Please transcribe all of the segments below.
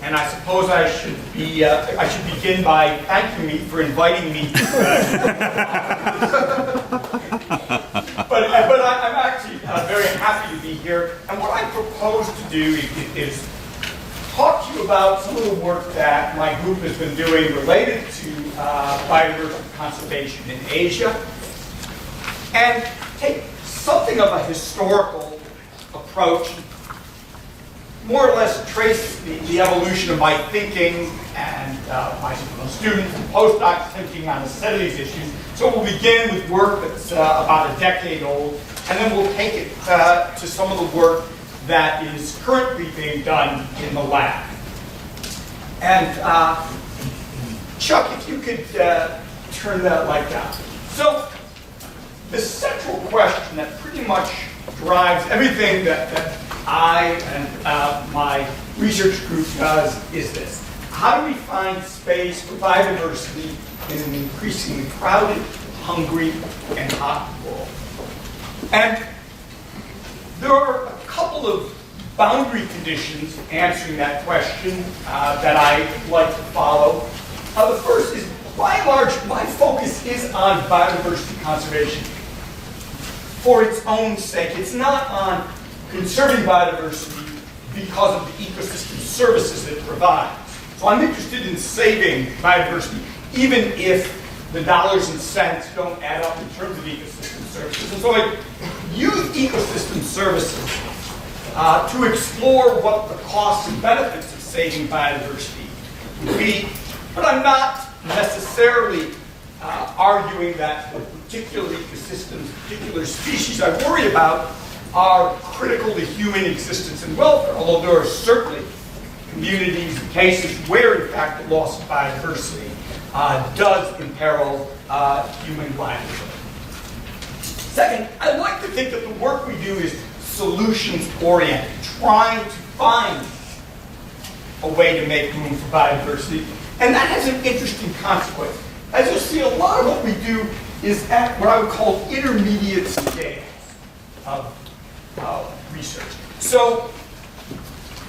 and I suppose I should begin by thanking me for inviting me. But I'm actually very happy to be here. And what I propose to do is talk to you about some of the work that my group has been doing related to biodiversity conservation in Asia, and take something of a historical approach, more or less trace the evolution of my thinking and my students and postdocs thinking on a set of these issues. So we'll begin with work that's about a decade old, and then we'll take it to some of the work that is currently being done in the lab. And Chuck, if you could turn that light down. So the central question that pretty much drives everything that I and my research group does is this: how do we find space for biodiversity in an increasingly crowded, hungry, and hot world? And there are a couple of boundary conditions answering that question that I like to follow. The first is, by and large, my focus is on biodiversity conservation for its own sake. It's not on conserving biodiversity because of the ecosystem services it provides. So I'm interested in saving biodiversity, even if the dollars and cents don't add up in terms of ecosystem services. And so I use ecosystem services to explore what the costs and benefits of saving biodiversity would be, but I'm not necessarily arguing that the particular ecosystems, particular species I worry about are critical to human existence and welfare, although there are certainly communities and cases where, in fact, the loss of biodiversity does imperil human livelihood. Second, I like to think that the work we do is solutions-oriented, trying to find a way to make room for biodiversity, and that has an interesting consequence. As you'll see, a lot of what we do is at what I would call intermediate scales of research. So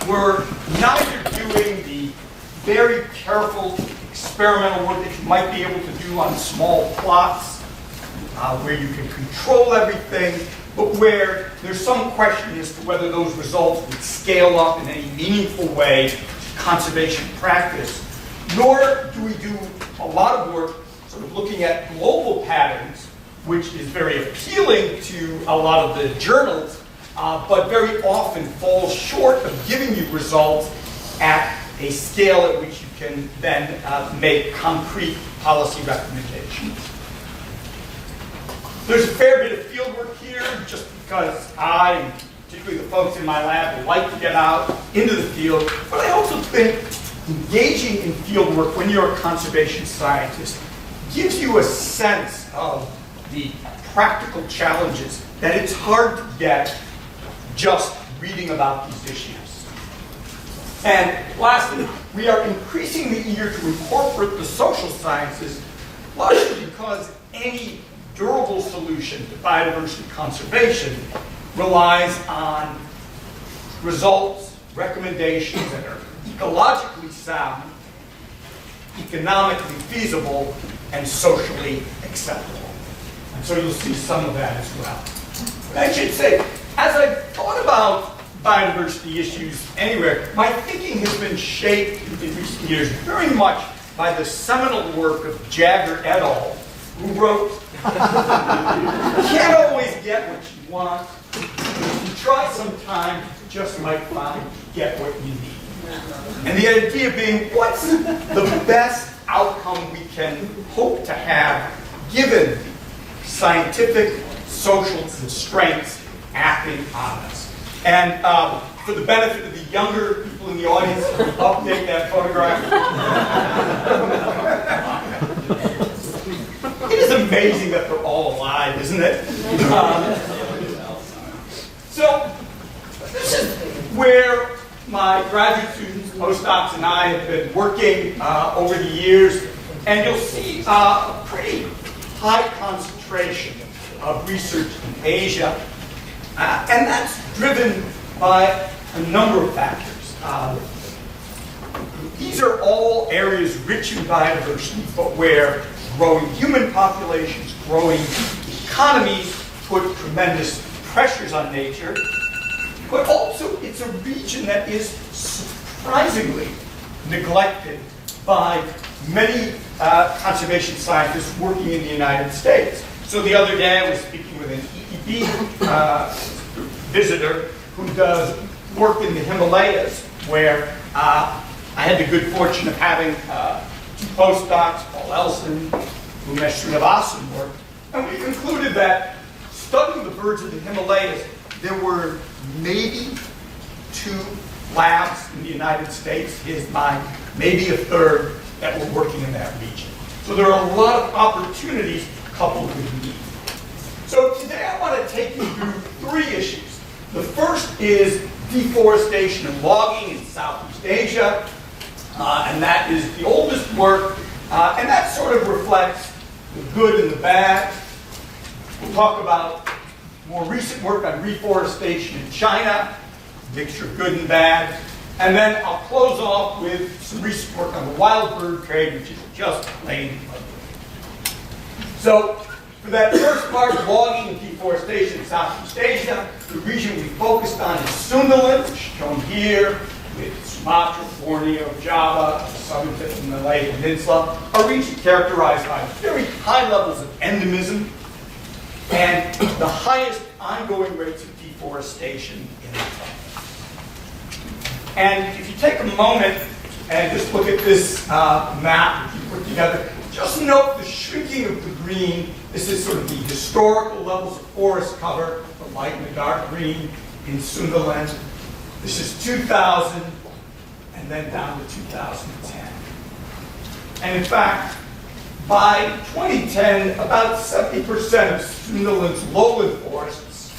we're neither doing the very careful experimental work that you might be able to do on small plots, where you can control everything, but where there's some question as to whether those results would scale up in any meaningful way to conservation practice. Nor do we do a lot of work sort of looking at global patterns, which is very appealing to a lot of the journals, but very often falls short of giving you results at a scale at which you can then make concrete policy recommendations. There's a fair bit of field work here, just because I, and particularly the folks in my lab, like to get out into the field, but I also think engaging in field work when you're a conservation scientist gives you a sense of the practical challenges that it's hard to get just reading about these issues. And lastly, we are increasingly eager to incorporate the social sciences, largely because any durable solution to biodiversity conservation relies on results, recommendations that are ecologically sound, economically feasible, and socially acceptable. And so you'll see some of that as well. But I should say, as I've thought about biodiversity issues anywhere, my thinking has been shaped in recent years very much by the seminal work of Jagger et al., who wrote, "You can't always get what you want. If you try sometime, you just might find you get what you need." And the idea being, what's the best outcome we can hope to have given scientific, social constraints acting on us? And for the benefit of the younger people in the audience, update that photograph. It is amazing that they're all alive, isn't it? So this is where my graduate students, postdocs, and I have been working over the years, and you'll see a pretty high concentration of research in Asia, and that's driven by a number of factors. these are all areas rich in biodiversity, but where growing human populations, growing economies put tremendous pressures on nature. But also, it's a region that is surprisingly neglected by many conservation scientists working in the United States. So the other day I was speaking with an EEB visitor who does work in the Himalayas, where I had the good fortune of having two postdocs, Paul Elson, Umesh Srinivasan work, and we concluded that studying the birds of the Himalayas, there were maybe 2 labs in the United States, his, mine, maybe a third, that were working in that region. So there are a lot of opportunities coupled with need. So today I want to take you through 3 issues. The first is deforestation and logging in Southeast Asia, and that is the oldest work, and that sort of reflects the good and the bad. We'll talk about more recent work on reforestation in China, mixture of good and bad. And then I'll close off with some recent work on the wild bird trade, which is just plain ugly. So for that first part, logging and deforestation in Southeast Asia, the region we focused on is Sundaland, shown here, with Sumatra, Borneo, Java, the southern tip of the Malay Peninsula, a region characterized by very high levels of endemism and the highest ongoing rates of deforestation in the planet. And if you take a moment and just look at this map that you put together, just note the shrinking of the green. This is sort of the historical levels of forest cover, the light and the dark green in Sundaland. This is 2000, and then down to 2010. And in fact, by 2010, about 70% of Sundaland's lowland forests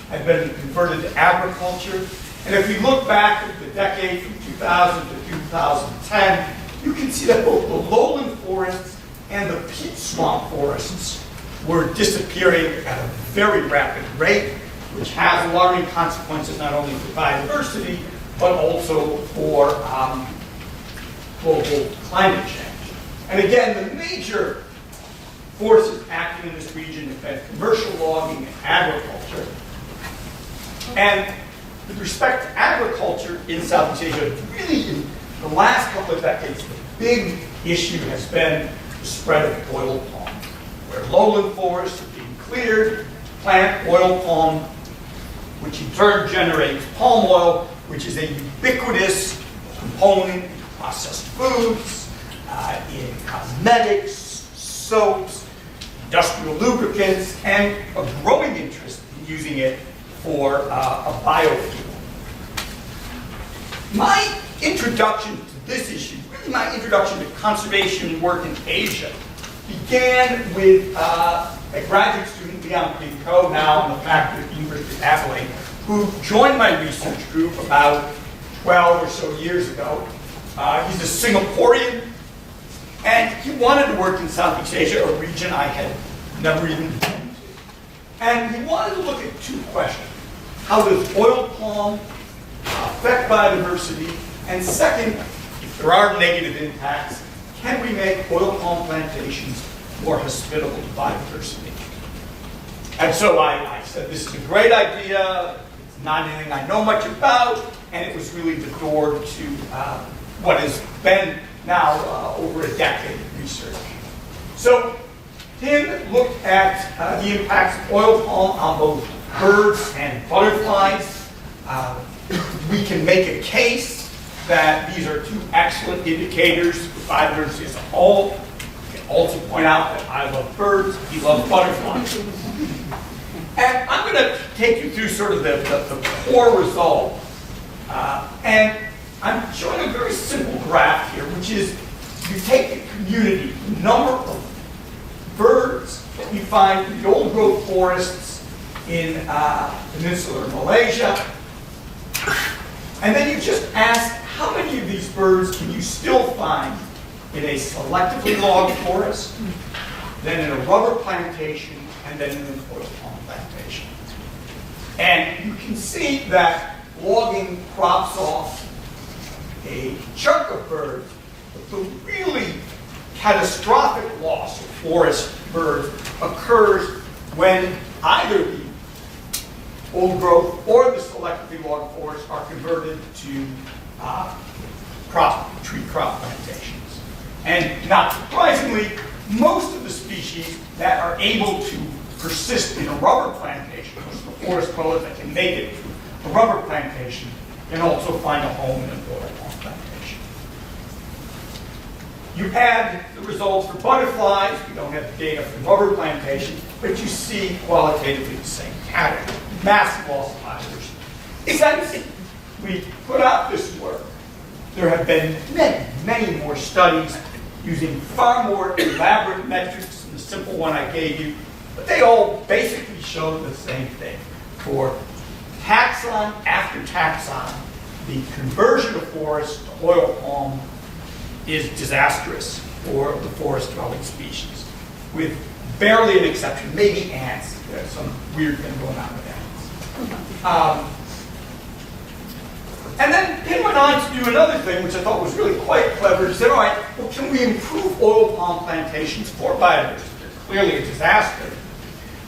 had been converted to agriculture. And if you look back at the decade from 2000 to 2010, you can see that both the lowland forests and the peat swamp forests were disappearing at a very rapid rate, which has alarming consequences not only for biodiversity, but also for global climate change. And again, the major forces acting in this region have been commercial logging and agriculture. And with respect to agriculture in Southeast Asia, really in the last couple of decades, the big issue has been the spread of oil palm, where lowland forests are being cleared, plant oil palm, which in turn generates palm oil, which is a ubiquitous component in processed foods, in cosmetics, soaps, industrial lubricants, and a growing interest in using it for a biofuel. My introduction to this issue, really my introduction to conservation work in Asia, began with a graduate student, Leon Prico, now on the faculty at the University of Adelaide, who joined my research group about 12 or so years ago. He's a Singaporean, and he wanted to work in Southeast Asia, a region I had never even been to. And he wanted to look at 2 questions. How does oil palm affect biodiversity? And second, if there are negative impacts, can we make oil palm plantations more hospitable to biodiversity? And so I said, this is a great idea. It's not anything I know much about. And it was really the door to what has been now over a decade of research. So Tim looked at the impacts of oil palm on both birds and butterflies. We can make a case that these are 2 excellent indicators for biodiversity as a whole. I can also point out that I love birds, he loves butterflies. And I'm going to take you through sort of the core result. And I'm showing a very simple graph here, which is you take the community, the number of birds that you find in the old-growth forests in peninsular Malaysia, and then you just ask how many of these birds can you still find in a selectively logged forest, then in a rubber plantation, and then in an oil palm plantation. And you can see that logging crops off a chunk of birds, but the really catastrophic loss of forest birds occurs when either the old growth or the selectively logged forests are converted to tree crop plantations. And not surprisingly, most of the species that are able to persist in a rubber plantation, because the forest dwellers that can make it to a rubber plantation, can also find a home in an oil palm plantation. You add the results for butterflies. We don't have the data for rubber plantations, but you see qualitatively the same pattern. Massive loss of population. Since we put out this work, there have been many, many more studies using far more elaborate metrics than the simple one I gave you, but they all basically show the same thing. For taxon after taxon, the conversion of forest to oil palm is disastrous for the forest-dwelling species, with barely an exception, maybe ants. There's some weird thing going on with ants. And then Pin went on to do another thing, which I thought was really quite clever. He said, all right, well, can we improve oil palm plantations for biodiversity? They're clearly a disaster.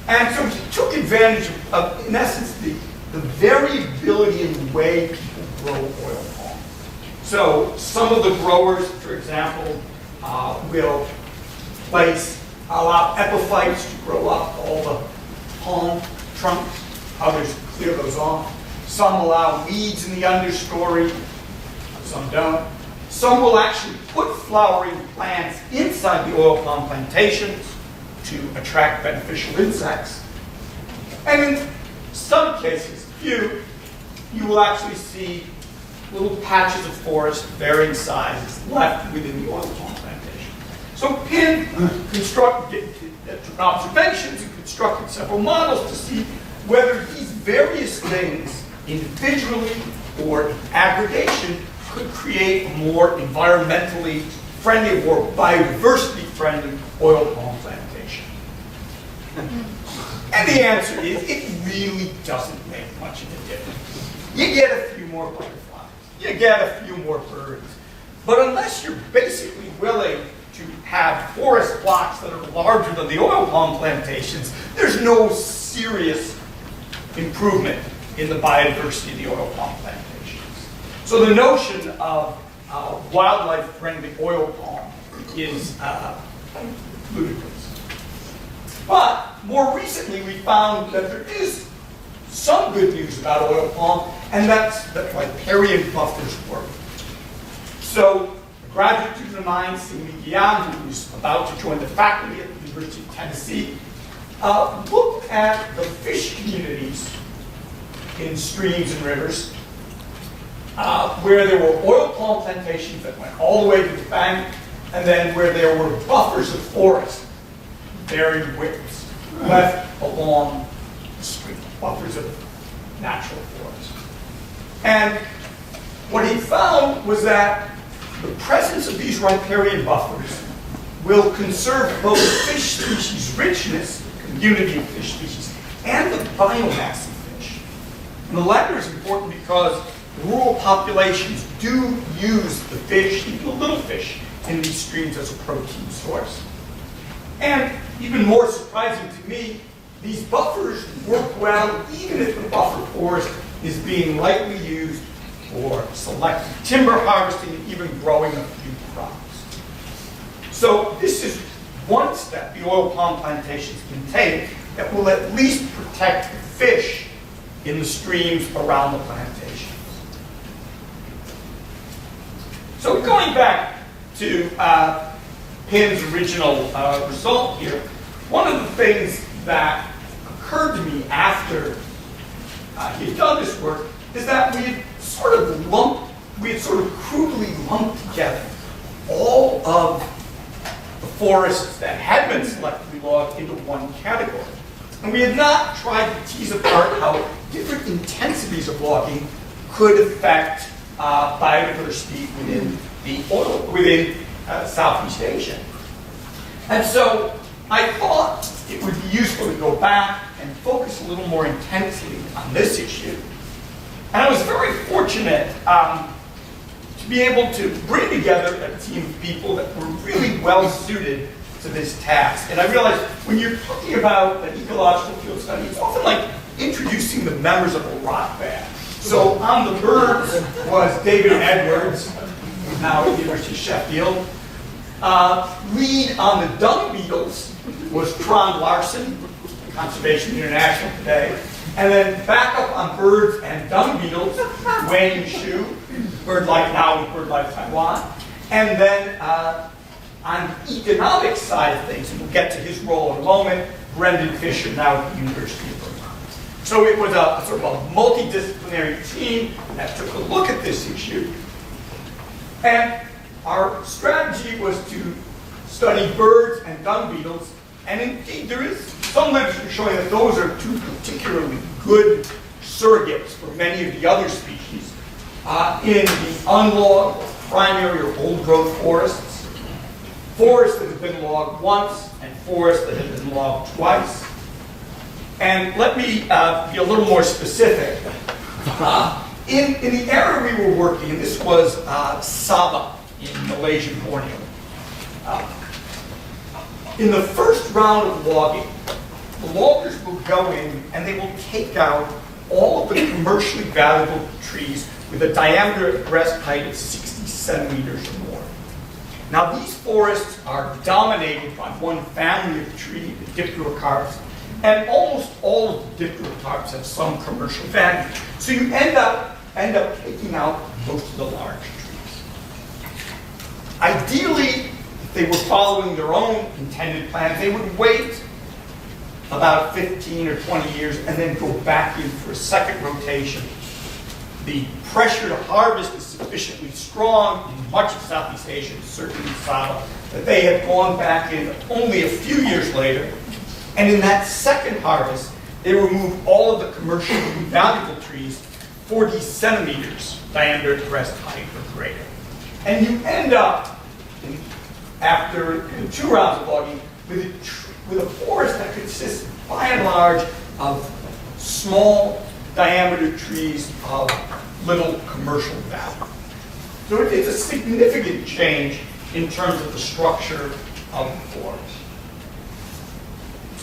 And so he took advantage of in essence, the variability in the way people grow oil palm. So some of the growers, for example, will allow epiphytes to grow up all the palm trunks. Others clear those off. Some allow weeds in the understory. Some don't. Some will actually put flowering plants inside the oil palm plantations to attract beneficial insects. And in some cases, few, you will actually see little patches of forest, varying sizes, left within the oil palm plantation. So Pin took observations and constructed several models to see whether these various things, individually or in aggregation, could create a more environmentally friendly or biodiversity friendly oil palm plantation. And the answer is, it really doesn't make much of a difference. You get a few more butterflies, you get a few more birds, but unless you're basically willing to have forest blocks that are larger than the oil palm plantations, there's no serious improvement in the biodiversity of the oil palm plantations. So the notion of wildlife-friendly oil palm is ludicrous. But more recently, we found that there is some good news about oil palm, and that's that riparian buffers work. So a graduate student of mine, Cindy Guillen, who's about to join the faculty at the University of Tennessee, looked at the fish communities in streams and rivers where there were oil palm plantations that went all the way to the bank, and then where there were buffers of forest, varying widths, left along the stream, buffers of natural forest. And what he found was that the presence of these riparian buffers will conserve both fish species richness, community of fish species, and the biomass of fish. And the latter is important because rural populations do use the fish, even the little fish, in these streams as a protein source. And even more surprising to me, these buffers work well even if the buffer forest is being lightly used for selective timber harvesting and even growing a few crops. So this is one step the oil palm plantations can take that will at least protect the fish in the streams around the plantations. So going back to Pin's original result here, one of the things that occurred to me after he had done this work is that we had sort of crudely lumped together all of the forests that had been selectively logged into one category. And we had not tried to tease apart how different intensities of logging could affect biodiversity within Southeast Asia. And so I thought it would be useful to go back and focus a little more intensely on this issue. And I was very fortunate to be able to bring together a team of people that were really well suited to this task. And I realized when you're talking about an ecological field study, it's often like introducing the members of a rock band. So on the birds was David Edwards, who's now at the University of Sheffield. Lead on the dung beetles was Trond Larsen, Conservation International today. And then back up on birds and dung beetles, Wayne Shu, BirdLife now with BirdLife Taiwan. And then on the economic side of things, and we'll get to his role in a moment, Brendan Fisher now at the University of Vermont. So it was a sort of a multidisciplinary team that took a look at this issue. And our strategy was to study birds and dung beetles, and indeed there is some literature showing that those are two particularly good surrogates for many of the other species in the unlogged, primary, or old-growth forests, forests that have been logged once, and forests that have been logged twice. And let me be a little more specific. In the area we were working in, this was Sabah in Malaysian Borneo. In the first round of logging, the loggers will go in and they will take out all of the commercially valuable trees with a diameter at breast height of 60 centimeters or more. Now these forests are dominated by one family of tree, the dipterocarps, and almost all of the dipterocarps have some commercial value. So you end up taking out most of the large trees. Ideally, if they were following their own intended plan, they would wait about 15 or 20 years and then go back in for a second rotation. The pressure to harvest is sufficiently strong in much of Southeast Asia, certainly in Sabah, that they had gone back in only a few years later. And in that second harvest, they removed all of the commercially valuable trees 40 centimeters diameter at breast height or greater. And you end up, after 2 rounds of logging, with a forest that consists, by and large, of small diameter trees of little commercial value. So it's a significant change in terms of the structure of the forest.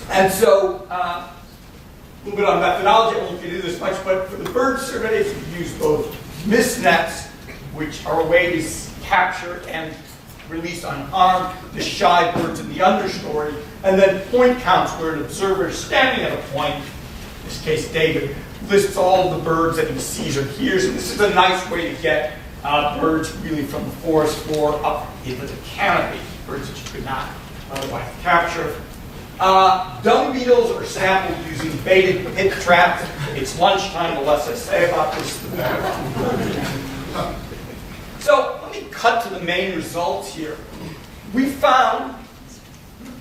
And so, a little bit on methodology, I won't get into this much, but for the bird surveys, we use both mist nets, which are a way to capture and release unharmed the shy birds in the understory, and then point counts where an observer is standing at a point, in this case David, lists all of the birds that he sees or hears, and this is a nice way to get birds really from the forest floor up into the canopy, birds that you could not otherwise capture. Dung beetles are sampled using baited pit traps. It's lunchtime, the less I say about this, the better. So let me cut to the main results here. We found,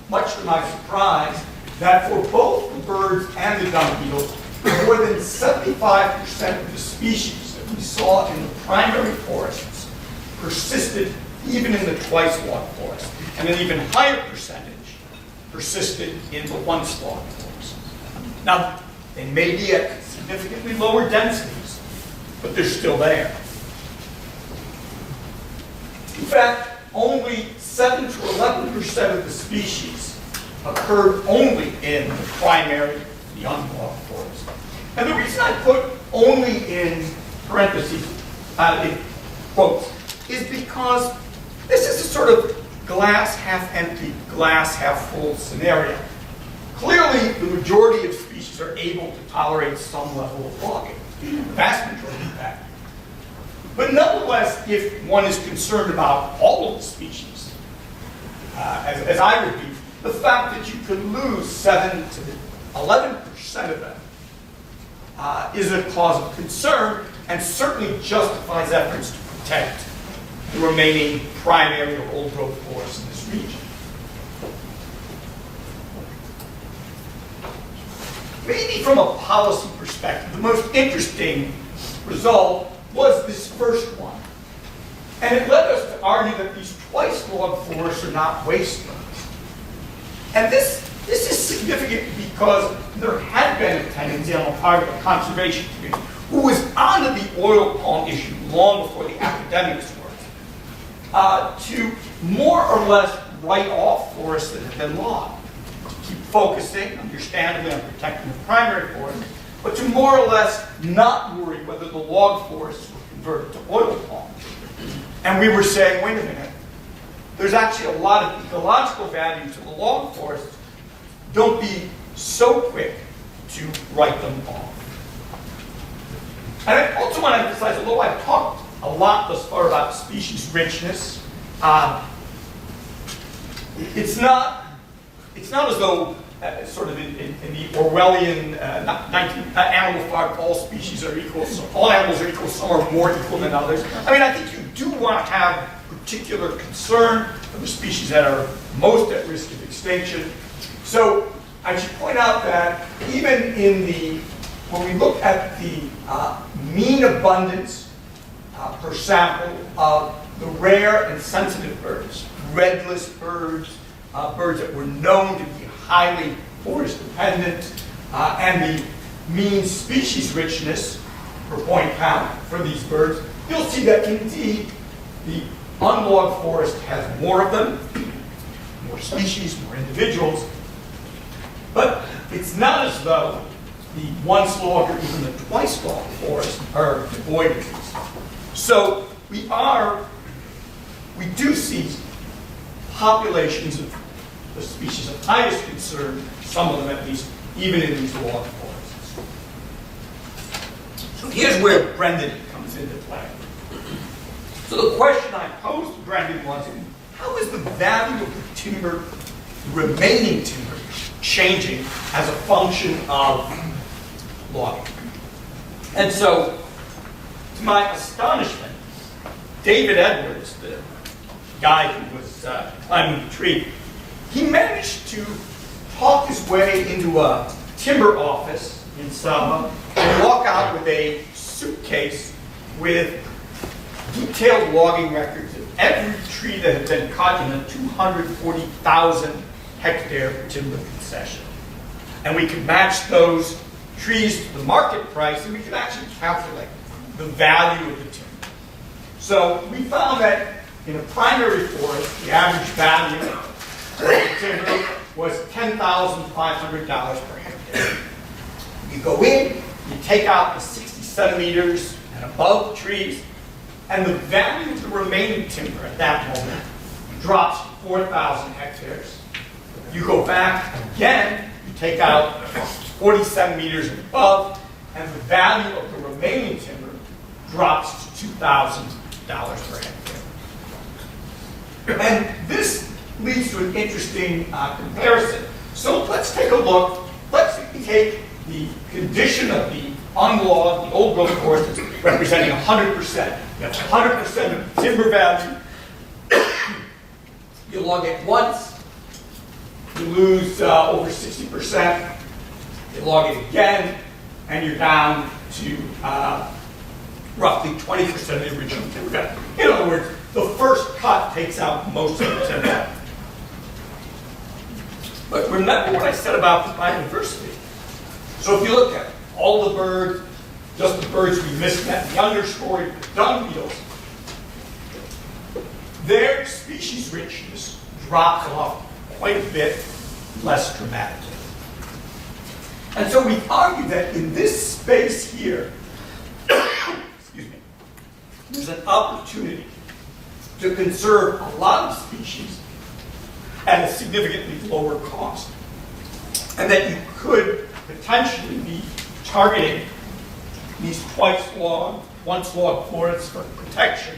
much to my surprise, that for both the birds and the dung beetles, more than 75% of the species that we saw in the primary forests persisted even in the twice-logged forest, and an even higher percentage persisted in the once-logged forest. Now, they may be at significantly lower densities, but they're still there. In fact, only 7 to 11% of the species occurred only in the primary, the unlogged forest. And the reason I put only in parentheses, in quotes, is because this is a sort of glass half empty, glass half full scenario. Clearly, the majority of species are able to tolerate some level of logging, the vast majority of that. But nonetheless, if one is concerned about all of the species, as I would be, the fact that you could lose 7 to 11% of them is a cause of concern and certainly justifies efforts to protect the remaining primary or old-growth forests in this region. Maybe from a policy perspective, the most interesting result was this first one. And it led us to argue that these twice-logged forests are not wastelands. And this is significant because there had been a tendency on the part of the conservation community, who was onto the oil palm issue long before the academics were, to more or less write off forests that have been logged. Keep focusing, understandably, on protecting the primary forest, but to more or less not worry whether the log forests were converted to oil palm. And we were saying, wait a minute, there's actually a lot of ecological value to the log forests. Don't be so quick to write them off. And I also want to emphasize, although I've talked a lot thus far about species richness, it's not as though sort of in the Orwellian animal farm, all species are equal, so all animals are equal, some are more equal than others. I mean, I think you do want to have particular concern for the species that are most at risk of extinction. So I should point out that even when we look at the mean abundance per sample of the rare and sensitive birds, redless birds, birds that were known to be highly forest dependent, and the mean species richness per point count for these birds, you'll see that indeed the unlogged forest has more of them, more species, more individuals, but it's not as though the once logged or even the twice logged forests are devoid of these. So we do see populations of the species of highest concern, some of them at least, even in these logged forests. So here's where Brendan comes into play. So the question I posed to Brendan was, how is the value of the timber, the remaining timber, changing as a function of logging? And so, to my astonishment, David Edwards, the guy who was climbing the tree, he managed to talk his way into a timber office in Selma and walk out with a suitcase with detailed logging records of every tree that had been cut in a 240,000 hectare timber concession. And we could match those trees to the market price, and we could actually calculate the value of the timber. So we found that in a primary forest, the average value of the timber was $10,500 per hectare. You go in, you take out the 60 centimeters and above the trees, and the value of the remaining timber at that moment drops to 4,000 hectares. You go back again, you take out 40 centimeters and above, and the value of the remaining timber drops to $2,000 per hectare. And this leads to an interesting comparison. So let's take a look. Let's take the condition of the unlogged, the old growth forest that's representing 100%. That's 100% of the timber value. You log it once, you lose over 60%. You log it again, and you're down to roughly 20% of the original timber value. In other words, the first cut takes out most of the timber. But remember what I said about the biodiversity. So if you look at all the birds, just the birds we missed at the understory, the dung beetles, their species richness drops off quite a bit less dramatically. And so we argue that in this space here, excuse me, there's an opportunity to conserve a lot of species at a significantly lower cost. And that you could potentially be targeting these twice-logged, once-logged forests for protection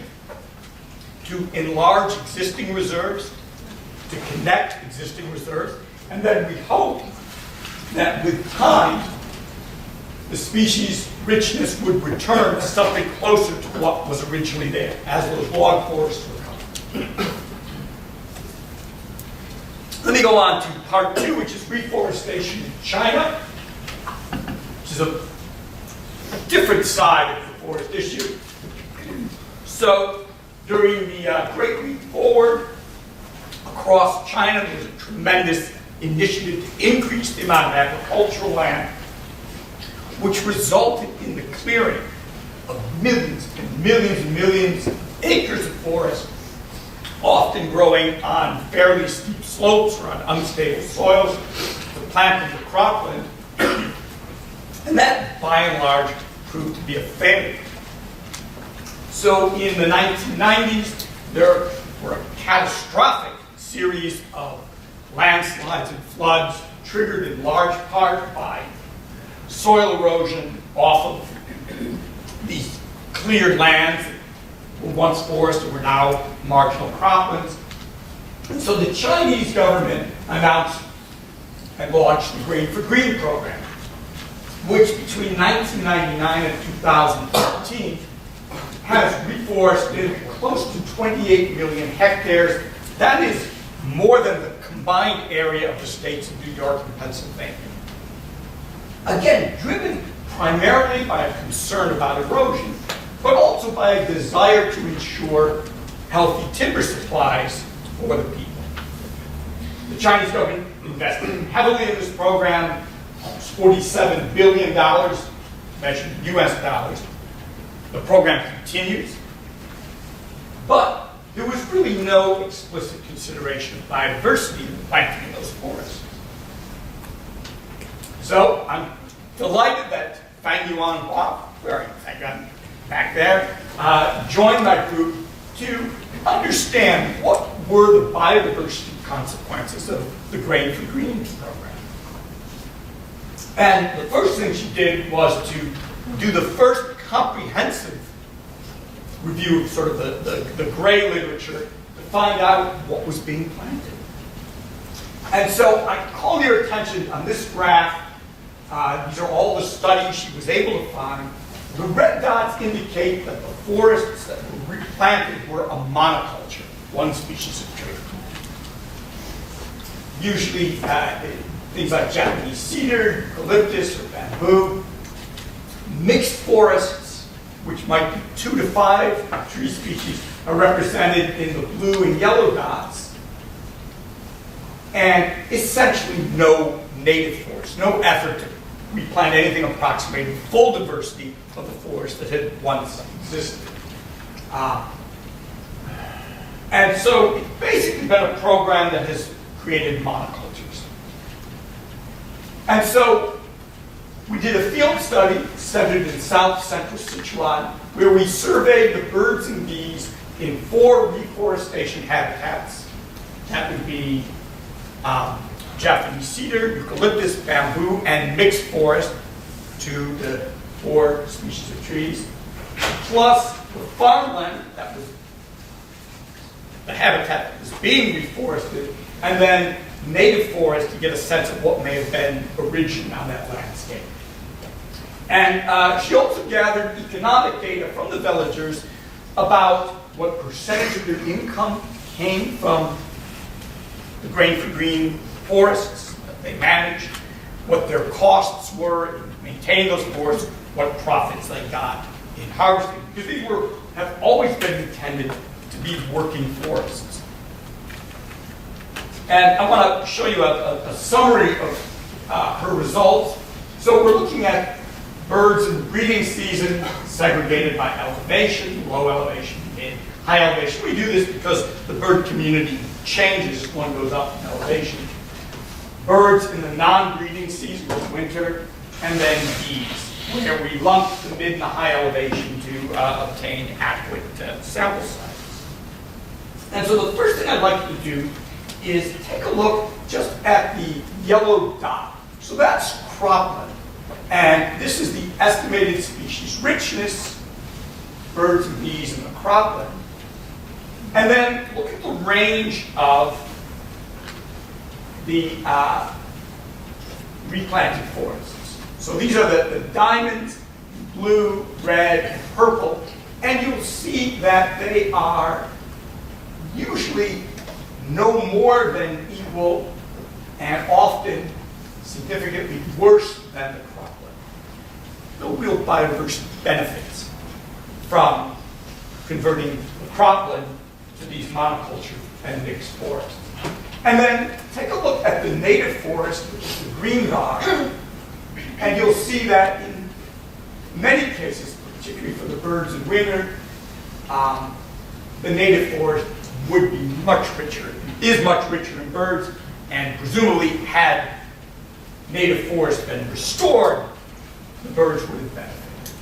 to enlarge existing reserves, to connect existing reserves, and then we hope that with time, the species richness would return to something closer to what was originally there, as those log forests were cut. Let me go on to part 2, which is reforestation in China, which is a different side of the forest issue. So during the Great Leap Forward, across China, there was a tremendous initiative to increase the amount of agricultural land, which resulted in the clearing of millions and millions and millions of acres of forest often growing on fairly steep slopes or on unstable soils to plant into cropland. And that, by and large, proved to be a failure. So in the 1990s, there were a catastrophic series of landslides and floods triggered in large part by soil erosion off of these cleared lands that were once forests and were now marginal croplands. And so the Chinese government announced and launched the Grain for Green program, which between 1999 and 2013 has reforested close to 28 million hectares. That is more than the combined area of the states of New York and Pennsylvania. Again, driven primarily by a concern about erosion, but also by a desire to ensure healthy timber supplies for the people. The Chinese government invested heavily in this program, almost $47 billion, measured in US dollars. The program continues, but there was really no explicit consideration of biodiversity in the planting of those forests. So I'm delighted that Fang Yuan Hua, where I got back there, joined my group to understand what were the biodiversity consequences of the Grain for Green program. And the first thing she did was to do the first comprehensive review of sort of the gray literature to find out what was being planted. And so I call your attention on this graph. These are all the studies she was able to find. The red dots indicate that the forests that were replanted were a monoculture, one species of tree. Usually things like Japanese cedar, eucalyptus, or bamboo. Mixed forests, which might be 2 to 5 tree species, are represented in the blue and yellow dots. And essentially no native forest, no effort to replant anything approximating full diversity of the forest that had once existed. And so it's basically been a program that has created monocultures. And so we did a field study centered in south central Sichuan where we surveyed the birds and bees in 4 reforestation habitats. That would be Japanese cedar, eucalyptus, bamboo, and mixed forest, to the 4 species of trees, plus the farmland, that was the habitat that was being reforested, and then native forest to get a sense of what may have been origin on that landscape. And she also gathered economic data from the villagers about what percentage of their income came from the Grain for Green forests that they managed, what their costs were in maintaining those forests, what profits they got in harvesting, because these have always been intended to be working forests. And I want to show you a summary of her results. So we're looking at birds in the breeding season segregated by elevation, low elevation, mid, high elevation. We do this because the bird community changes as one goes up in elevation. Birds in the non-breeding season, winter, and then bees, where we lump the mid and the high elevation to obtain adequate sample sizes. And so the first thing I'd like you to do is take a look just at the yellow dot. So that's cropland. And this is the estimated species richness, birds and bees in the cropland. And then look at the range of the replanted forests. So these are the diamonds, blue, red, and purple. And you'll see that they are usually no more than equal and often significantly worse than the cropland. No real biodiversity benefits from converting the cropland to these monoculture and mixed forests. And then take a look at the native forest, which is the green dot, and you'll see that in many cases, particularly for the birds in winter, the native forest would be much richer, is much richer in birds, and presumably had native forests been restored, the birds would have benefited.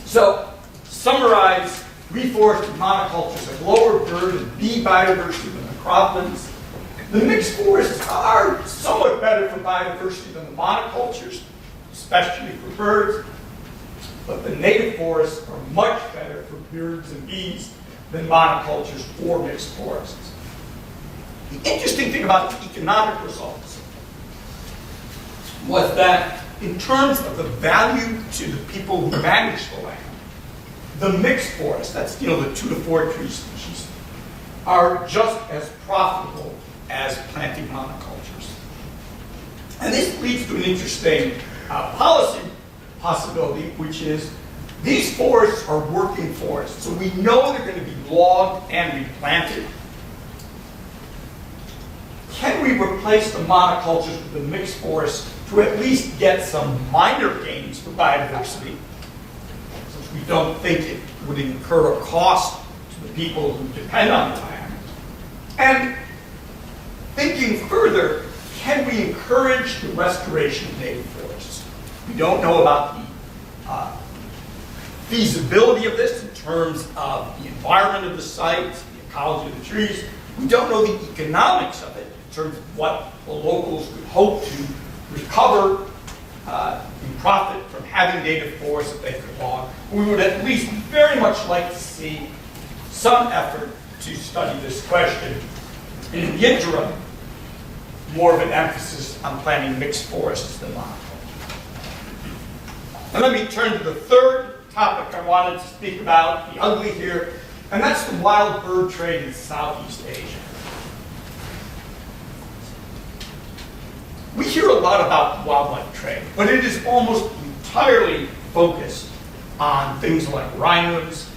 So, to summarize, reforested monocultures have lower bird and bee biodiversity than the croplands. The mixed forests are somewhat better for biodiversity than the monocultures, especially for birds, but the native forests are much better for birds and bees than monocultures or mixed forests. The interesting thing about the economic results was that in terms of the value to the people who manage the land, the mixed forest, that's the 2 to 4 tree species, are just as profitable as planting monocultures. And this leads to an interesting policy possibility, which is these forests are working forests, so we know they're going to be logged and replanted. Can we replace the monocultures with the mixed forests to at least get some minor gains for biodiversity, since we don't think it would incur a cost to the people who depend on the land? And thinking further, can we encourage the restoration of native forests? We don't know about the feasibility of this in terms of the environment of the site, the ecology of the trees. We don't know the economics of it in terms of what the locals would hope to recover in profit from having native forests that they could log. We would at least very much like to see some effort to study this question. In the interim, more of an emphasis on planting mixed forests than monoculture. And let me turn to the third topic I wanted to speak about, the ugly here, and that's the wild bird trade in Southeast Asia. We hear a lot about wildlife trade, but it is almost entirely focused on things like rhinos,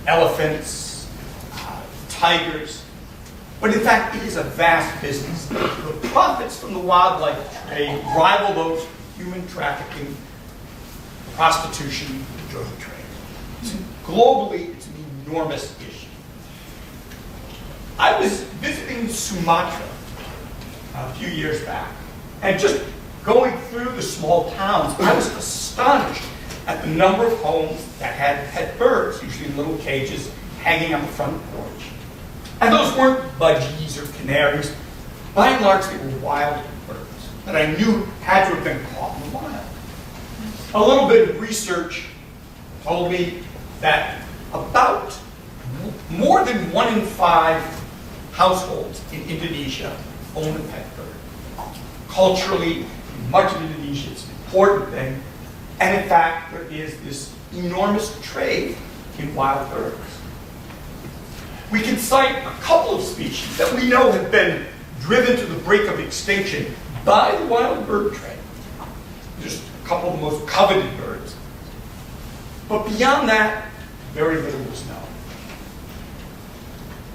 elephants, tigers. But in fact, it is a vast business. The profits from the wildlife trade rival those of human trafficking, prostitution, and drug trade. Globally, it's an enormous issue. I was visiting Sumatra a few years back, and just going through the small towns, I was astonished at the number of homes that had pet birds, usually in little cages, hanging on the front porch. And those weren't budgies or canaries. By and large, they were wild birds that I knew had to have been caught in the wild. A little bit of research told me that about more than 1 in 5 households in Indonesia own a pet bird. Culturally, in much of Indonesia, it's an important thing. And in fact, there is this enormous trade in wild birds. We can cite a couple of species that we know have been driven to the brink of extinction by the wild bird trade. Just a couple of the most coveted birds. But beyond that, very little is known.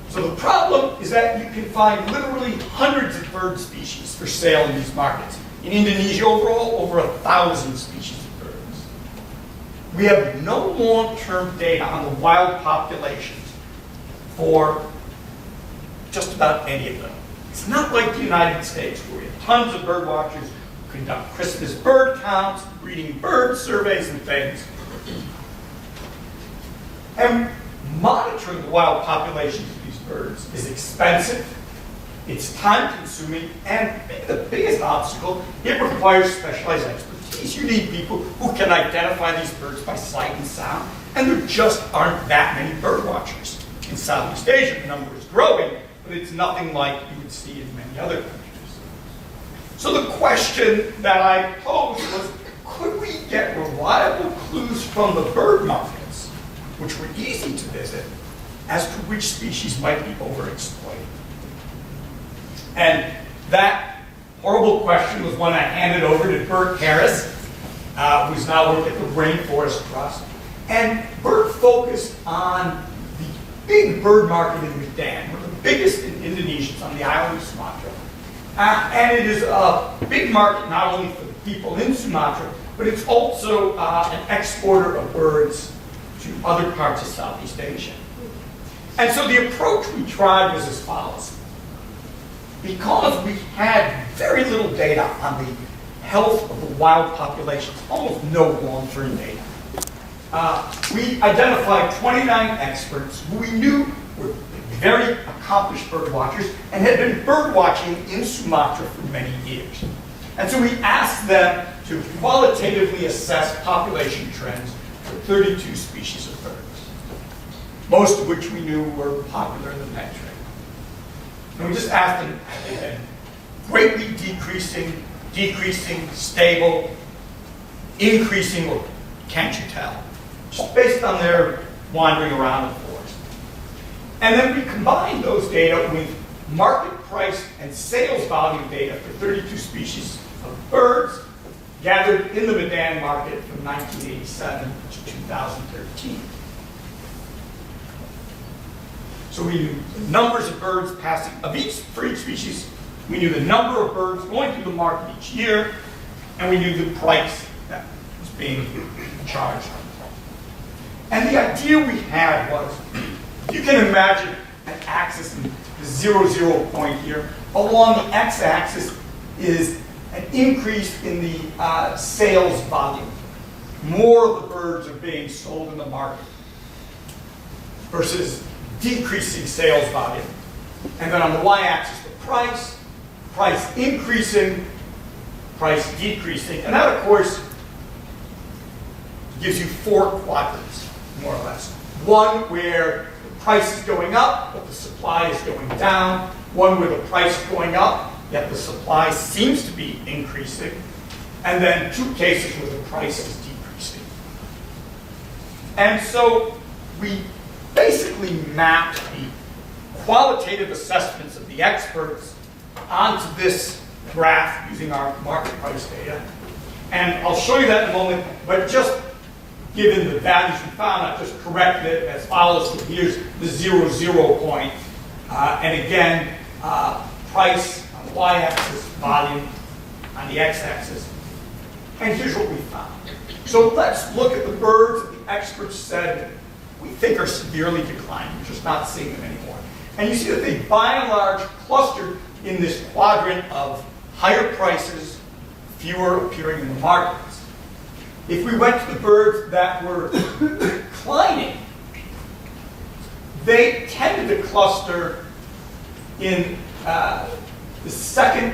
So the problem is that you can find literally hundreds of bird species for sale in these markets. In Indonesia overall, over 1,000 species of birds. We have no long-term data on the wild populations for just about any of them. It's not like the United States, where we have tons of bird watchers who conduct Christmas bird counts, breeding bird surveys and things. And monitoring the wild populations of these birds is expensive, it's time-consuming, and maybe the biggest obstacle, it requires specialized expertise. You need people who can identify these birds by sight and sound, and there just aren't that many bird watchers. In Southeast Asia, the number is growing, but it's nothing like you would see in many other countries. So the question that I posed was, could we get reliable clues from the bird markets, which were easy to visit, as to which species might be overexploited? And that horrible question was one I handed over to Bert Harris, who's now working at the Rainforest Trust. And Bert focused on big bird market in Medan, one of the biggest in Indonesia. It's on the island of Sumatra. And it is a big market not only for the people in Sumatra, but it's also an exporter of birds to other parts of Southeast Asia. And so the approach we tried was as follows. Because we had very little data on the health of the wild populations, almost no long-term data, we identified 29 experts who we knew were very accomplished bird watchers and had been bird watching in Sumatra for many years. And so we asked them to qualitatively assess population trends for 32 species of birds, most of which we knew were popular in the Mediterranean. And we just asked them, greatly decreasing, decreasing, stable, increasing, or can't you tell? Just based on their wandering around the forest. And then we combined those data with market price and sales volume data for 32 species of birds gathered in the Medan market from 1987 to 2013. So we knew the numbers of birds passing, for each species, we knew the number of birds going through the market each year, and we knew the price that was being charged. And the idea we had was, you can imagine an axis in the 0, point here. Along the x-axis is an increase in the sales volume. More of the birds are being sold in the market versus decreasing sales volume. And then on the y-axis, the price increasing, price decreasing. And that, of course, gives you 4 quadrants, more or less. One where the price is going up, but the supply is going down. One where the price is going up, yet the supply seems to be increasing. And then 2 cases where the price is decreasing. And so we basically mapped the qualitative assessments of the experts onto this graph using our market price data. And I'll show you that in a moment, but just given the values we found, I've just corrected it as follows. So here's the 0, point. And again, price on the y-axis, volume on the x-axis. And here's what we found. So let's look at the birds that the experts said we think are severely declining. We're just not seeing them anymore. And you see that they, by and large, clustered in this quadrant of higher prices, fewer appearing in the markets. If we went to the birds that were declining, they tended to cluster in the second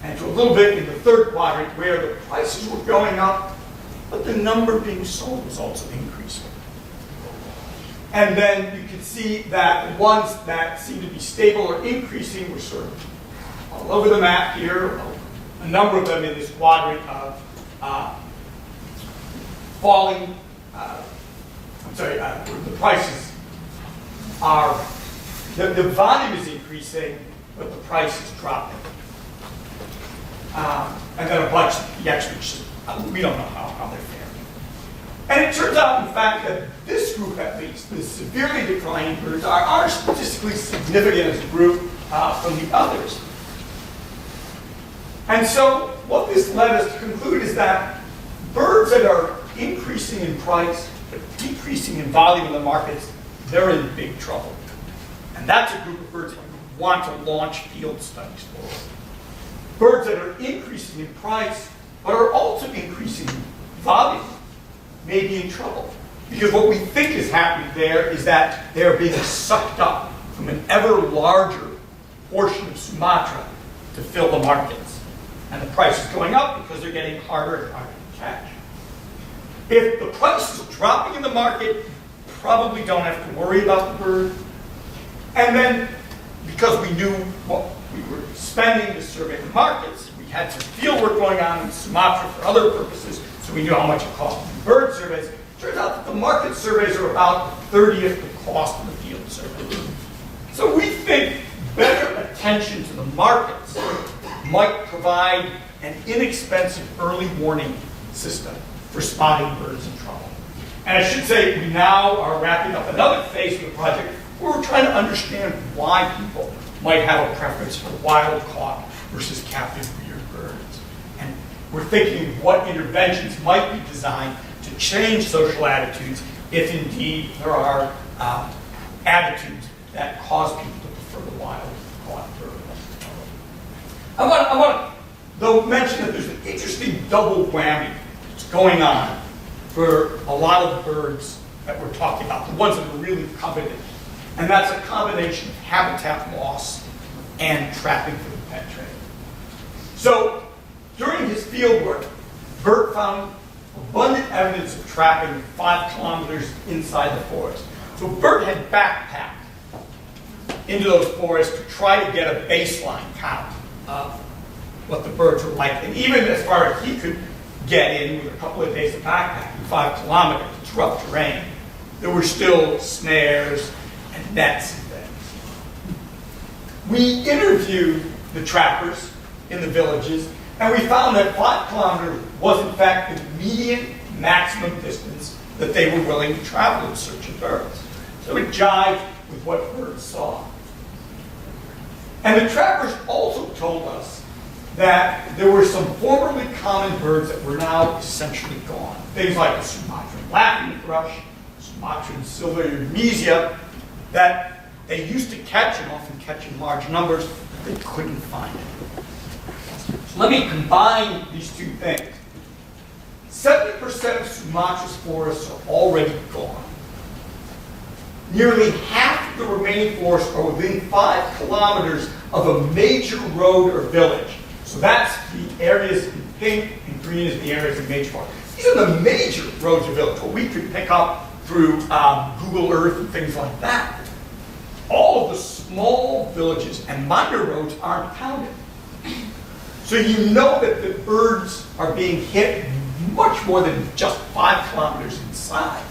and to a little bit in the third quadrant, where the prices were going up, but the number being sold was also increasing. And then you can see that the ones that seem to be stable or increasing were sort of all over the map here. A number of them in this quadrant of falling, the prices are, the volume is increasing, but the price is dropping. And then a bunch of the experts, we don't know how they're faring. And it turns out, in fact, that this group, at least, the severely declining birds, are statistically significant as a group from the others. And so what this led us to conclude is that birds that are increasing in price but decreasing in volume in the markets, they're in big trouble. And that's a group of birds that we want to launch field studies for. Birds that are increasing in price but are also increasing in volume may be in trouble. Because what we think is happening there is that they're being sucked up from an ever larger portion of Sumatra to fill the markets. And the price is going up because they're getting harder and harder to catch. If the price is dropping in the market, you probably don't have to worry about the bird. And then, because we knew what we were spending to survey the markets, we had some field work going on in Sumatra for other purposes, so we knew how much it cost to do bird surveys. It turns out that the market surveys are about 1/30 the cost of the field survey. So we think better attention to the markets might provide an inexpensive early warning system for spotting birds in trouble. And I should say, we now are wrapping up another phase of the project where we're trying to understand why people might have a preference for wild-caught versus captive-reared birds. And we're thinking what interventions might be designed to change social attitudes if indeed there are attitudes that cause people to prefer the wild caught bird. I want to, though, mention that there's an interesting double whammy that's going on for a lot of birds that we're talking about, the ones that are really coveted. And that's a combination of habitat loss and trapping for the pet trade. So, during his field work, Bert found abundant evidence of trapping 5 kilometers inside the forest. So Bert had backpacked into those forests to try to get a baseline count of what the birds were like. And even as far as he could get in with a couple of days of backpacking, 5 kilometers, it's rough terrain, there were still snares and nets and things. We interviewed the trappers in the villages, and we found that 5 kilometers was in fact the median maximum distance that they were willing to travel in search of birds. So it jived with what birds saw. And the trappers also told us that there were some formerly common birds that were now essentially gone. Things like the Sumatran laughing thrush, Sumatran silver mesia, that they used to catch, and often catch in large numbers, but they couldn't find it. So let me combine these two things. 70% of Sumatra's forests are already gone. Nearly half of the remaining forests are within 5 kilometers of a major road or village. So that's the areas in pink, and green is the areas in major forest. These are the major roads or villages, what we could pick up through Google Earth and things like that. All of the small villages and minor roads aren't counted. So you know that the birds are being hit much more than just 5 kilometers inside.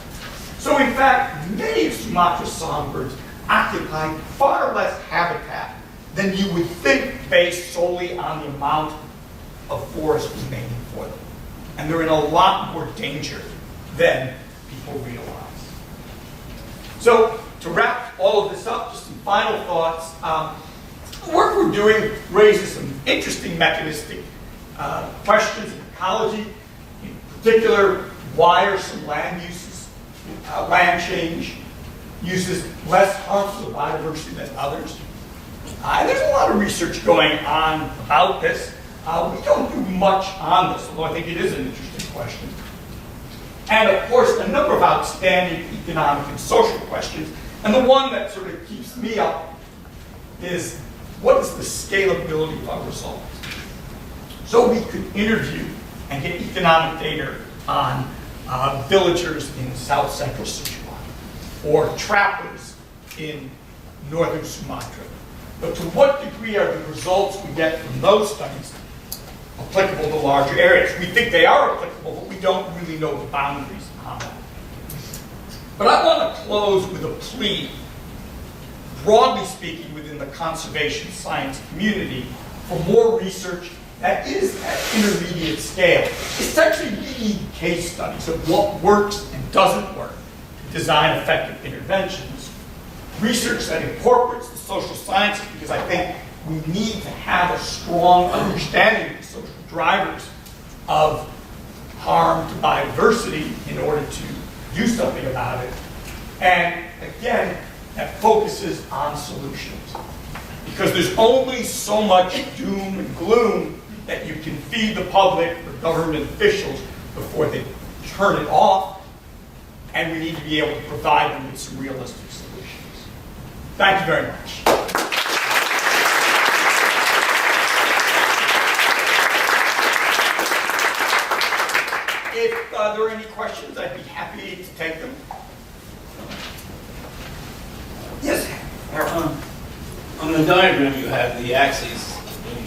So in fact, many of Sumatra's songbirds occupy far less habitat than you would think based solely on the amount of forest remaining for them. And they're in a lot more danger than people realize. So to wrap all of this up, just some final thoughts. The work we're doing raises some interesting mechanistic questions in ecology. In particular, why are some land uses, land change uses less harmful to biodiversity than others? There's a lot of research going on about this. We don't do much on this, although I think it is an interesting question. And of course, a number of outstanding economic and social questions. And the one that sort of keeps me up is, what is the scalability of our results? So we could interview and get economic data on villagers in South Central Sichuan or trappers in Northern Sumatra. But to what degree are the results we get from those studies applicable to larger areas? We think they are applicable, but we don't really know the boundaries on them. But I want to close with a plea, broadly speaking, within the conservation science community, for more research that is at intermediate scale. Essentially, we need case studies of what works and doesn't work to design effective interventions. Research that incorporates the social sciences, because I think we need to have a strong understanding of the social drivers of harm to biodiversity in order to do something about it. And again, that focuses on solutions. Because there's only so much doom and gloom that you can feed the public or government officials before they turn it off. And we need to be able to provide them with some realistic solutions. Thank you very much. If there are any questions, I'd be happy to take them. Yes, Harold. On the diagram you have the axes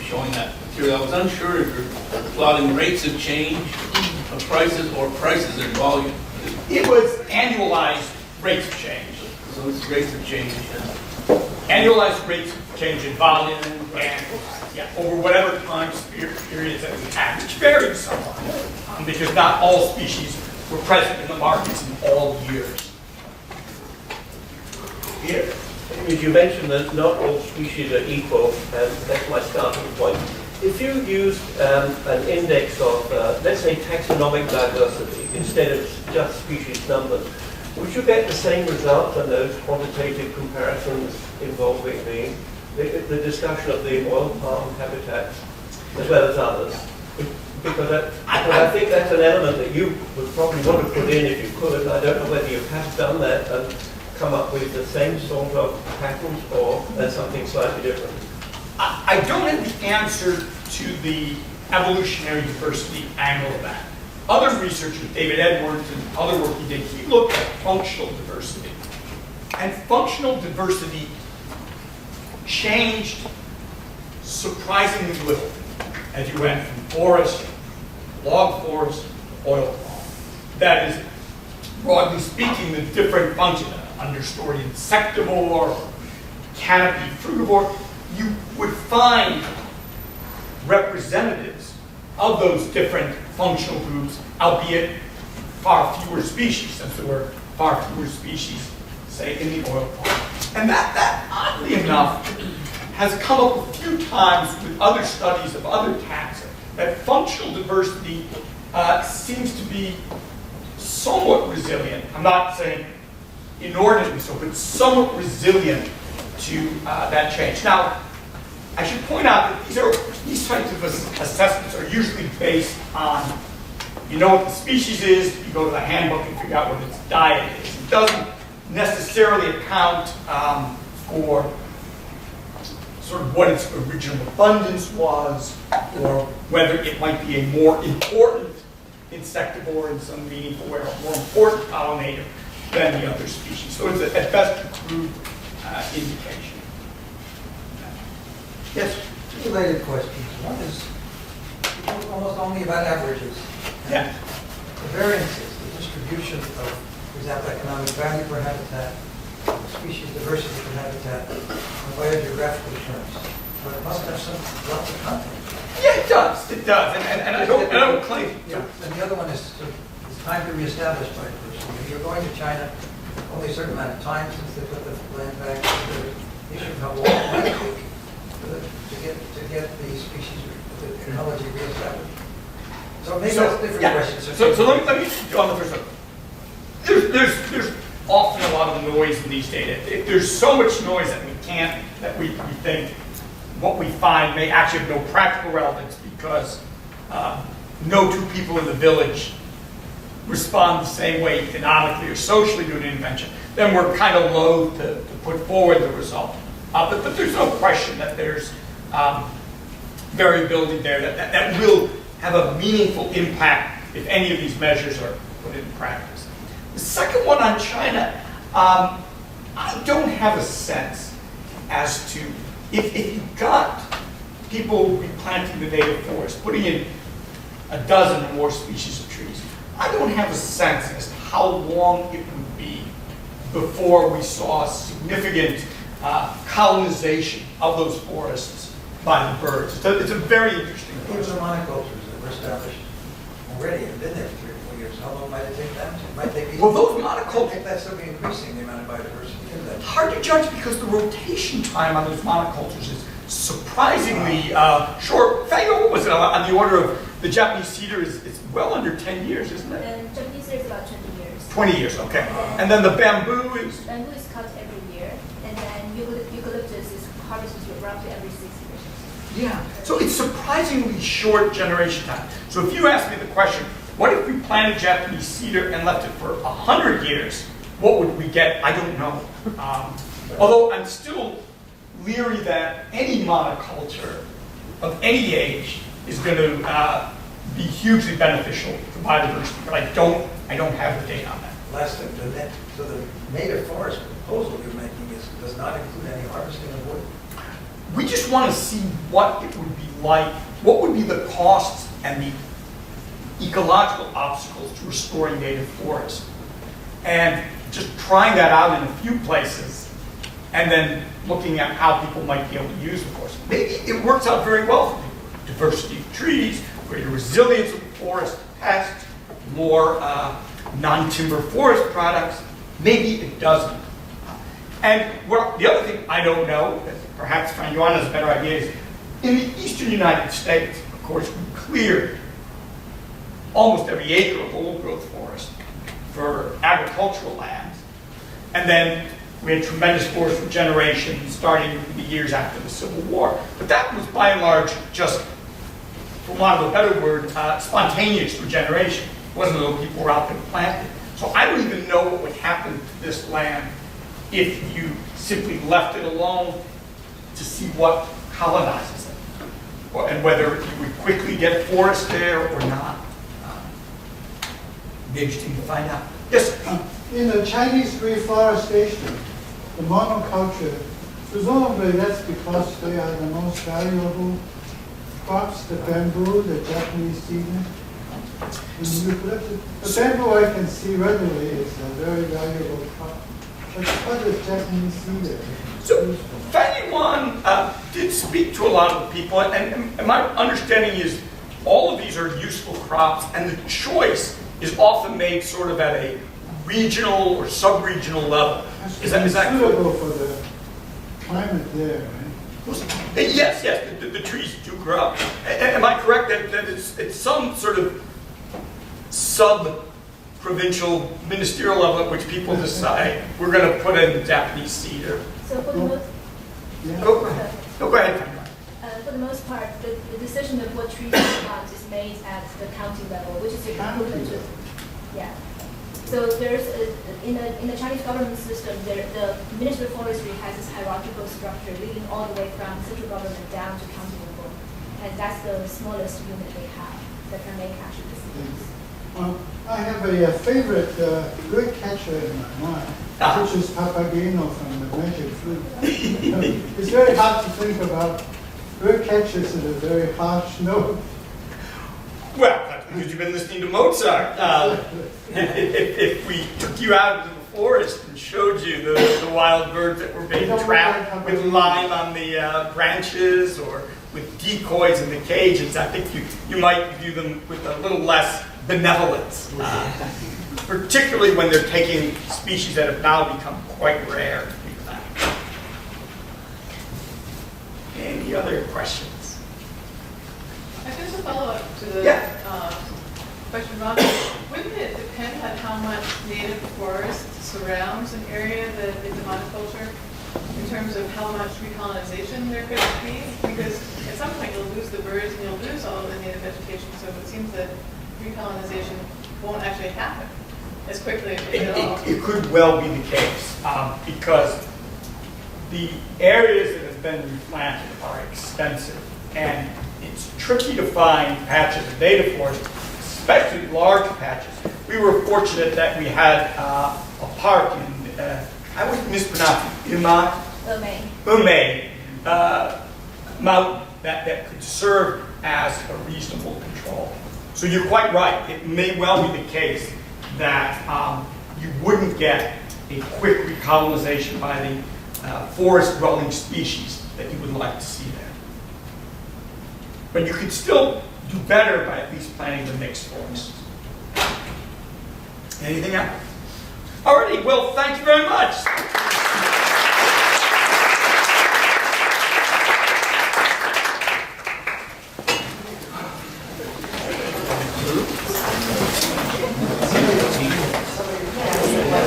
showing that material. I was unsure if you're plotting rates of change of prices or prices in volume. It was annualized rates of change. So it's rates of change. Annualized rates of change in volume and over whatever time periods that we have, which varies somewhat, because not all species were present in the markets in all years. Here. As you mentioned that not all species are equal, and that's my starting point. If you used an index of, let's say, taxonomic diversity instead of just species numbers, would you get the same result on those quantitative comparisons involving the discussion of the oil palm habitats as well as others? Because I think that's an element that you would probably want to put in if you could, and I don't know whether you have done that and come up with the same sort of patterns or something slightly different. I don't have the answer to the evolutionary diversity angle of that. Other researchers, David Edwards and other work he did, he looked at functional diversity. And functional diversity changed surprisingly little as you went from forest, log forest, oil palm. That is, broadly speaking, the different functions, understory insectivore, canopy frugivore, you would find representatives of those different functional groups, albeit far fewer species, since there were far fewer species, say, in the oil palm. And that oddly enough, has come up a few times with other studies of other taxa, that functional diversity seems to be somewhat resilient. I'm not saying inordinately so, but somewhat resilient to that change. Now, I should point out that these types of assessments are usually based on, you know what the species is, you go to the handbook and figure out what its diet is. It doesn't necessarily account for sort of what its original abundance was, or whether it might be a more important insectivore in some meaningful way, or a more important pollinator than the other species. So it's at best a crude indication. Yes? Two related questions. One is almost only about averages. Yeah. The variances, the distribution of, for example, economic value per habitat, species diversity per habitat, on biogeographical terms. But it must have lots of content. Yeah, it does. It does. And I don't claim. Yeah. And the other one is it's time to reestablish biodiversity. If you're going to China, only a certain amount of time since they put the land back, the issue of how long it might take to get the species, the ecology reestablished. So maybe that's a different question. So let me go on the first one. There's often a lot of noise in these data. There's so much noise that we think what we find may actually have no practical relevance because no two people in the village respond the same way economically or socially to an intervention. Then we're kind of loath to put forward the result. But there's no question that there's variability there that will have a meaningful impact if any of these measures are put into practice. The second one on China, I don't have a sense as to if you got people replanting the native forest, putting in a dozen or more species of trees, I don't have a sense as to how long it would be before we saw significant colonization of those forests by the birds. It's a very interesting Even question. the monocultures that were established already have been there for 3 or 4 years. How long might it take them to? It might take Well, those I monocultures, think that's still be increasing the amount of biodiversity in them. hard to judge because the rotation time on those monocultures is surprisingly short. In fact, what was it on the order of the Japanese cedar is well under 10 years, isn't it? And Japanese is about 20 years. 20 years, okay. And then the bamboo is, Bamboo is cut every year, and then eucalyptus is harvested roughly every 6 years. yeah. So it's surprisingly short generation time. So if you ask me the question, what if we planted Japanese cedar and left it for 100 years? What would we get? I don't know. Although I'm still leery that any monoculture of any age is going to be hugely beneficial to biodiversity, but I don't have the data on that. Last thing, so the native forest proposal you're making does not include any harvesting of wood? We just want to see what it would be like, what would be the costs and the ecological obstacles to restoring native forests. And just trying that out in a few places, and then looking at how people might be able to use the forest. Maybe it works out very well for people. Diversity of trees, greater resilience of the forest, pests, more non-timber forest products. Maybe it doesn't. And the other thing I don't know, that perhaps Fran Yuan has a better idea, is in the eastern United States, of course, we cleared almost every acre of old growth forest for agricultural lands. And then we had tremendous forest regeneration starting in the years after the Civil War. But that was by and large just, for want of a better word, spontaneous regeneration. It wasn't though people were out there planting. So I don't even know what would happen to this land if you simply left it alone to see what colonizes it, and whether you would quickly get forest there or not. Be interesting to find out. Yes? In the Chinese reforestation, the monoculture, presumably that's because they are the most valuable crops, the bamboo, the Japanese cedar, and eucalyptus. The bamboo I can see readily is a very valuable crop. But what is Japanese cedar? So Fanny Wan did speak to a lot of the people, and my understanding is all of these are useful crops, and the choice is often made sort of at a regional or sub-regional level. Is that suitable for the climate there, right? Yes, the trees do grow. Am I correct that it's some sort of sub-provincial ministerial level at which people decide we're going to put in Japanese cedar? So for the most, Go ahead. Go ahead. for the most part, the decision of what trees to plant is made at the county level, which is equivalent to, yeah. So there's in the Chinese government system, the Ministry of Forestry has this hierarchical structure leading all the way from central government down to county level, and that's the smallest unit they have that can make actual decisions. I have a favorite bird catcher in my mind, which is Papageno from the Magic Flute. It's very hard to think about bird catchers in a very harsh note. Well, that's because you've been listening to Mozart. If we took you out into the forest and showed you the wild birds that were being trapped with lime on the branches or with decoys in the cages, I think you might view them with a little less benevolence, particularly when they're taking species that have now become quite rare. Any other questions? Just a follow-up to the question, Ron. Wouldn't it depend on how much native forest surrounds an area that is a monoculture in terms of how much recolonization there could be? Because at some point you'll lose the birds and you'll lose all of the native vegetation, so it seems that recolonization won't actually happen as quickly if at all. It could well be the case because the areas that have been replanted are extensive, and it's tricky to find patches of native forest, especially large patches. We were fortunate that we had a park in, I always mispronounce it, Umei mountain that could serve as a reasonable control. So you're quite right. It may well be the case that you wouldn't get a quick recolonization by the forest-dwelling species that you would like to see there. But you could still do better by at least planting the mixed forests. Anything else? Alrighty, well, thank you very much.